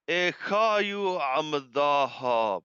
Echayu Amadahab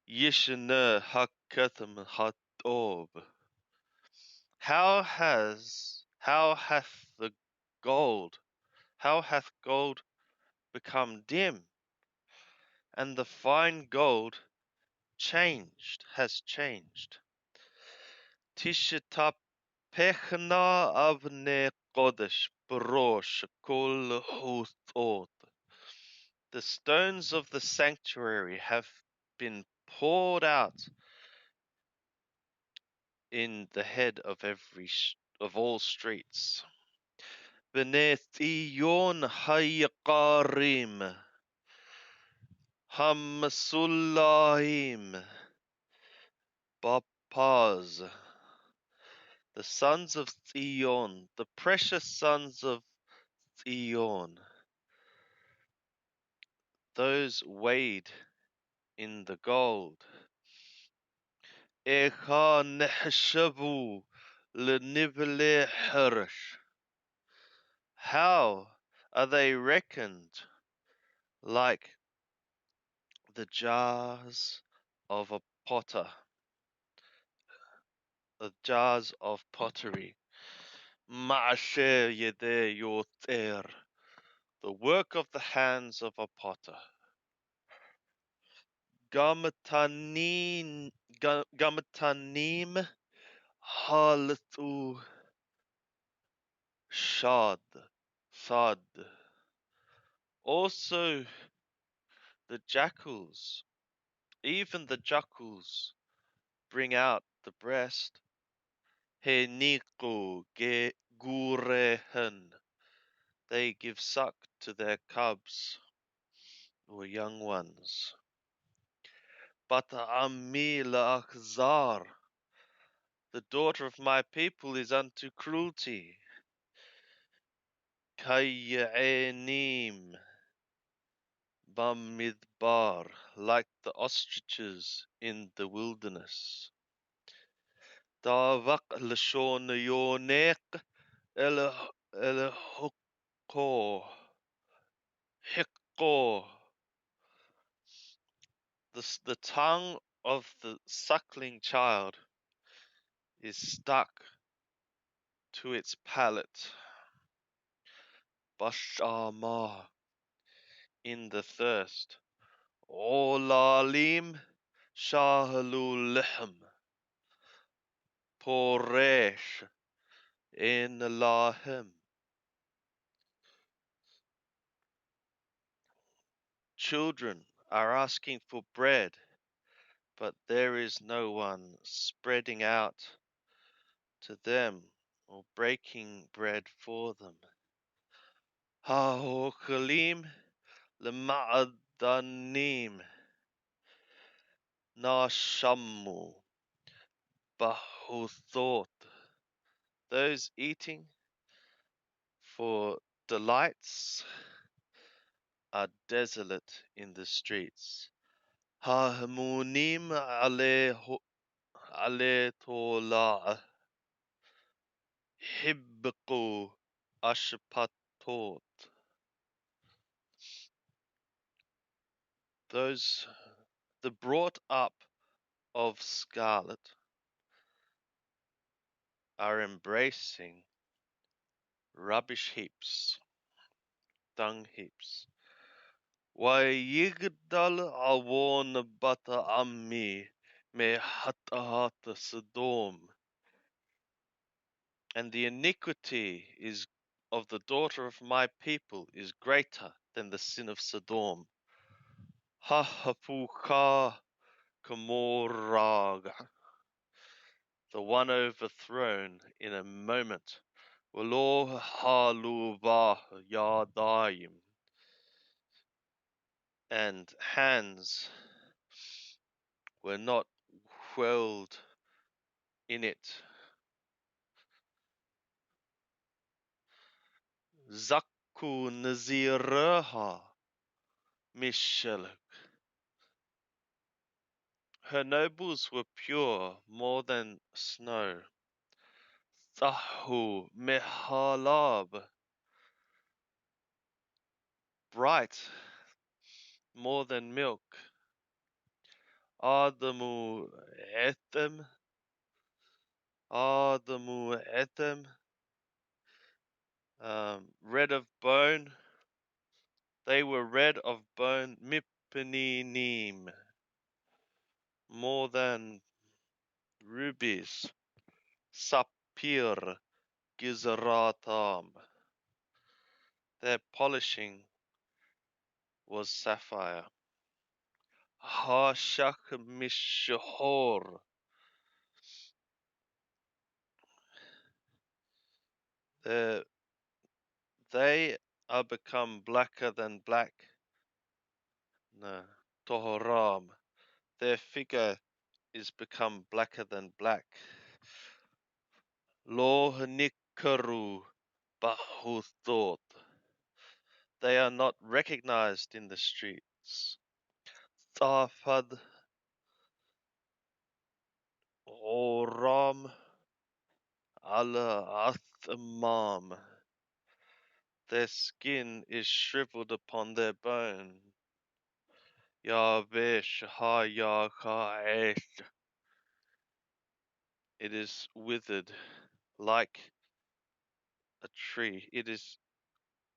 Yishne Hakatham Hatob. How hath gold become dim, and the fine gold has changed. Tishita Pechna Avne Kodesh Brosh Kol Huthot. The stones of the sanctuary have been poured out in the head of all streets. Benethiyon Hayakarim Hamsulaim Bapaz. The sons of Zion, the precious sons of Zion, those weighed in the gold. Echa nehshavu lenivle herish. How are they reckoned like the jars of a potter, the jars of pottery? Ma'asher yedeh yoter, the work of the hands of a potter. Gamatanim halatu Sad. Also the jackals, even the jackals bring out the breast. He niku gurehen. They give suck to their cubs or young ones. But Amil Akzar, the daughter of my people, is unto cruelty. Kayenim Bamidbar, like the ostriches in the wilderness. Davak lashon yonek elehukko hikko. The tongue of the suckling child is stuck to its palate. Bashama, in the thirst. Olalim shahalulihm. Poresh in lahim. Children are asking for bread, but there is no one spreading out to them or breaking bread for them. Ha'ochalim lema'adanim nashamu bahuthot. Those eating for delights are desolate in the streets. Ha'hamunim aletola hibku ashpatot. Those, the brought up of scarlet, are embracing rubbish heaps, dung heaps. Wayigdal awon bata ammi me hatahata Sodom. And the iniquity is of the daughter of my people is greater than the sin of Sodom. Hahapuka Kamorag, the one overthrown in a moment. Walo haluva yadayim, and hands were not whirled in it. Zakku naziraha mishalak. Her nobles were pure more than snow. Thahu mehalab, bright more than milk. Adamu etem, Adamu etem, red of bone. They were red of bone, mipaninim, more than rubies, sapir gizaratam. Their polishing was sapphire. Hashak mishahor. They are become blacker than black. No, tohoram. Their figure is become blacker than black. Lo nikaru bahuthot. They are not recognized in the streets. Thafad oram ala athmam. Their skin is shriveled upon their bone. Yavesh ha yakaesh. It is withered like a tree. It is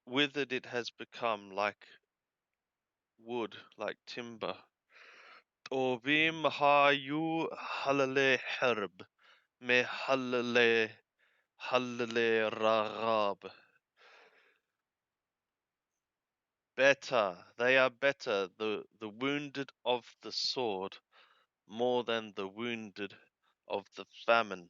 withered, it has become like wood, like timber. Ovim hayu halale herb, me halale ragab. Better, they are better, the wounded of the sword, more than the wounded of the famine.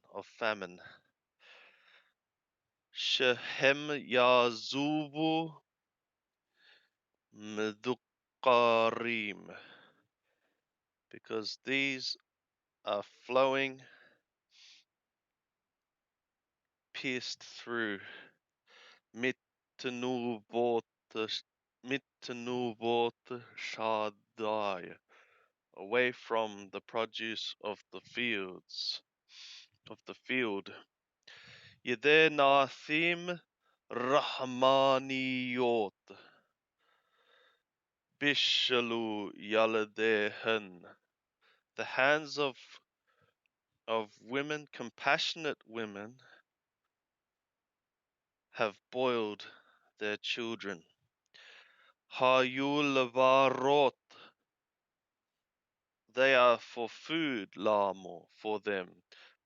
Shehem yazubu medukarim, because these are flowing, pierced through, mittenubot shadai, away from the produce of the field. Yedenathim rahmaniyot, bishalu yaladehen. The hands of women, compassionate women, have boiled their children. Hayulavarot, they are for food, lamo, for them.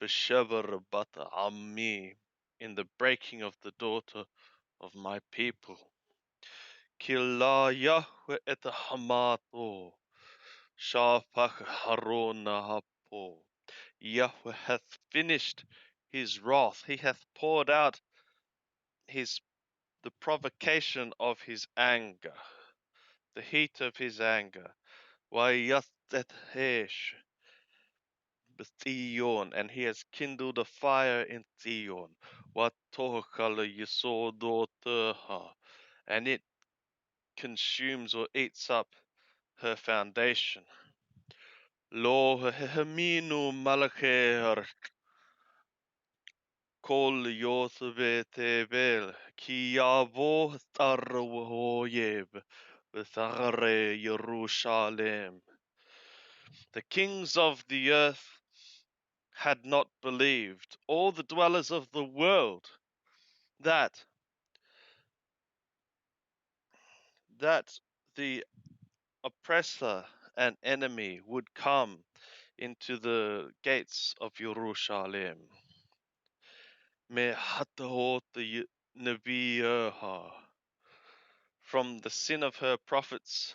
Beshevar bata ammi, in the breaking of the daughter of my people. Killa Yahweh et hamato, shafach harona hapo. Yahweh hath finished his wrath. He hath poured out the provocation of his anger, the heat of his anger. Wayathesh Zion, and he has kindled a fire in Zion. Watohkala Yisodoteha, and it consumes or eats up her foundation. Lo heminu malacher kol yothve tevel ki yavo tarvoyev v'thare Yerushalem. The kings of the earth had not believed, all the dwellers of the world, that the oppressor and enemy would come into the gates of Jerusalem. Me hatahot neviyaha, from the sin of her prophets,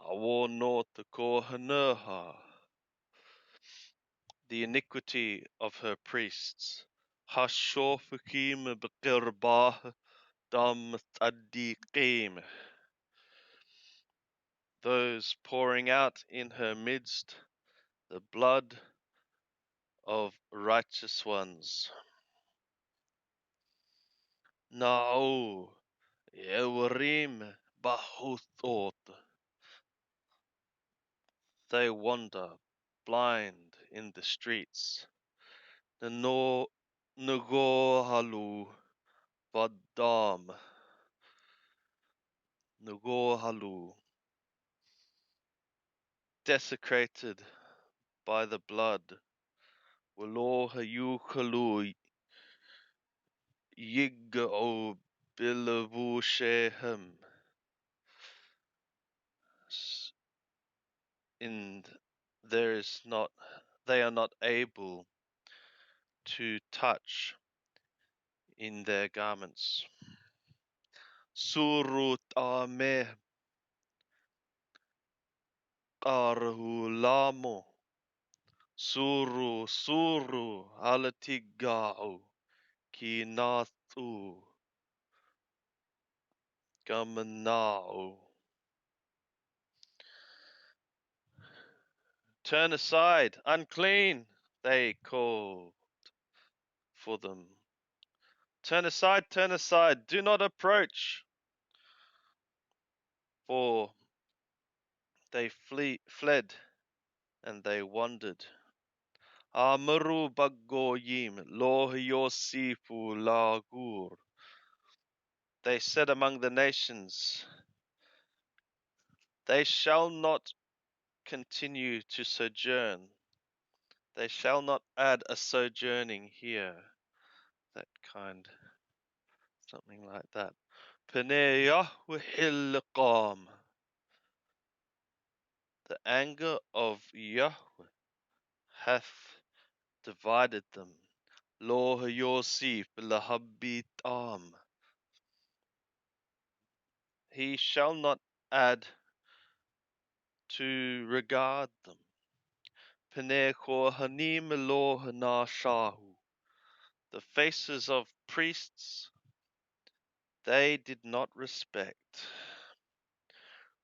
awonot kohaneha, the iniquity of her priests, hashofikim b'kirbah dam tzaddikim, those pouring out in her midst the blood of righteous ones. Na'u Yewarim Bahuthot, they wander blind in the streets. No Nagohalu Vadam, Nagohalu, desecrated by the blood. Waloha yukalu yig'o bilavu shehem. And there is not, they are not able to touch in their garments. Surut ame karhulamo. Suru alatigao kinatu gamanao. Turn aside, unclean, they called for them. Turn aside, do not approach. For they fled and they wandered. Amaru bagoyim lo yosifu lagur. They said among the nations, they shall not continue to sojourn. They shall not add a sojourning here. That kind, something like that. Pnei Yahweh liqam. The anger of Yahweh hath divided them. Lo Yosef lahabitam. He shall not add to regard them. Pnei kohanim lo nashahu. The faces of priests they did not respect.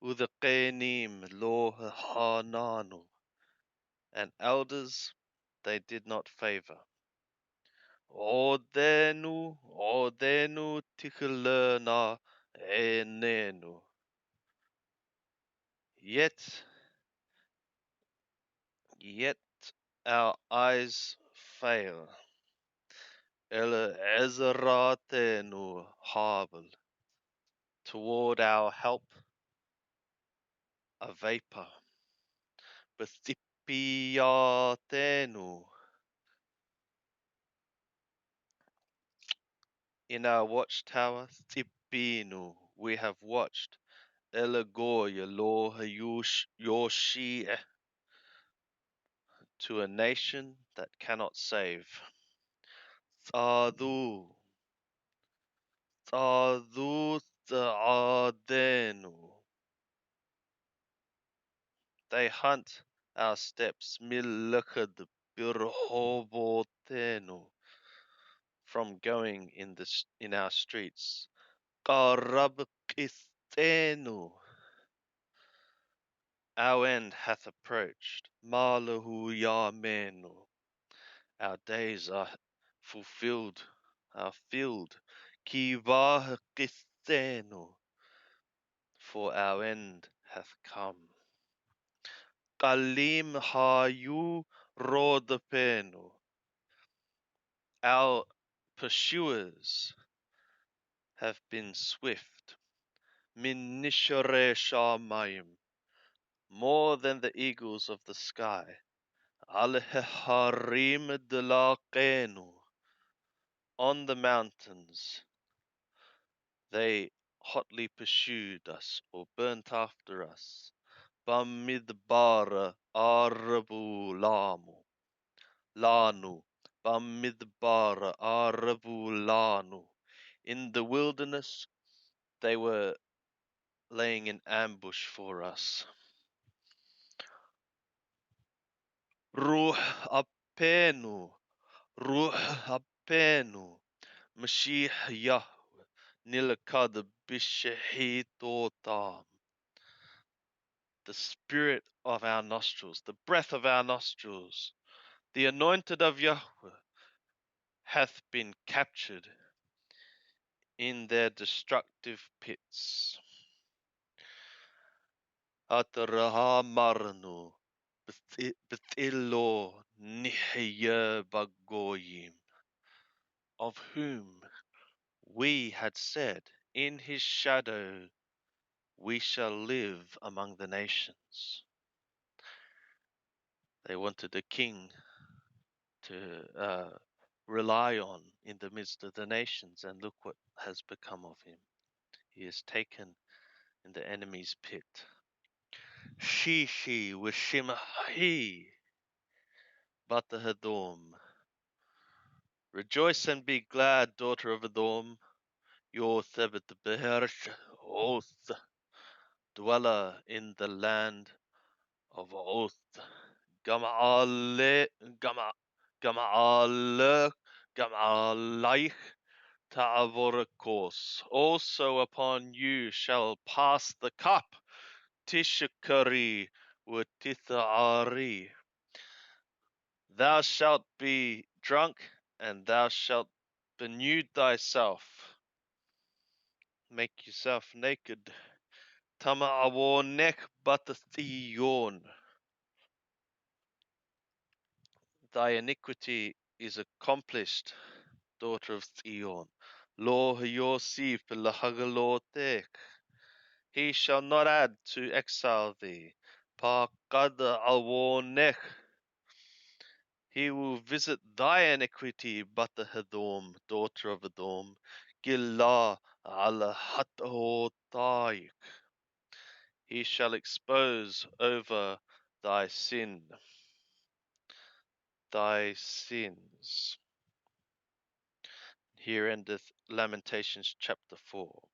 Udaqenim lo hananu. And elders they did not favor. Odenu tikulena enenu. Yet our eyes fail. Ele ezeratenu havel. Toward our help, a vapor. Bethipiatenu. In our watchtower, Thipinu, we have watched. Elegoya lo yoshi to a nation that cannot save. Thadu Tha'adenu. They hunt our steps. Milakad birhobotenu. From going in our streets. Qarabqithenu. Our end hath approached. Malahu yamenu. Our days are fulfilled, are filled. Kivahqithenu. For our end hath come. Kalim hayu rodapenu. Our pursuers have been swift. Min nishare shamayim. More than the eagles of the sky. Al-Harim delaqenu. On the mountains they hotly pursued us or burnt after us. Bamidbara arabu lanu. Bamidbara arabu lanu. In the wilderness they were laying in ambush for us. Ruh apenu. Mashiach Yahweh. Nilakad bishahitotam. The spirit of our nostrils, the breath of our nostrils, the anointed of Yahweh hath been captured in their destructive pits. Atarahamarnu bethilo nihya bagoyim. Of whom we had said, in his shadow we shall live among the nations. They wanted a king to rely on in the midst of the nations, and look what has become of him. He is taken in the enemy's pit. Shishi Wishimahi Bata Hadom. Rejoice and be glad, daughter of Adom, your Thebat Behersh Oath, dweller in the land of Oath. Gama'ale Gama'ale Gama'alaich Ta'avorikos. Also upon you shall pass the cup, Tishakari Watithari. Thou shalt be drunk, and thou shalt benude thyself. Make yourself naked. Tama awonek batathiyon. Thy iniquity is accomplished, daughter of Theon. Lo Yosef lahagalotek. He shall not add to exile thee. Pa qada awonek. He will visit thy iniquity, Bata Hadom, daughter of Adom. Gillah ala hatotaik. He shall expose over thy sin, thy sins. Here endeth Lamentations chapter 4.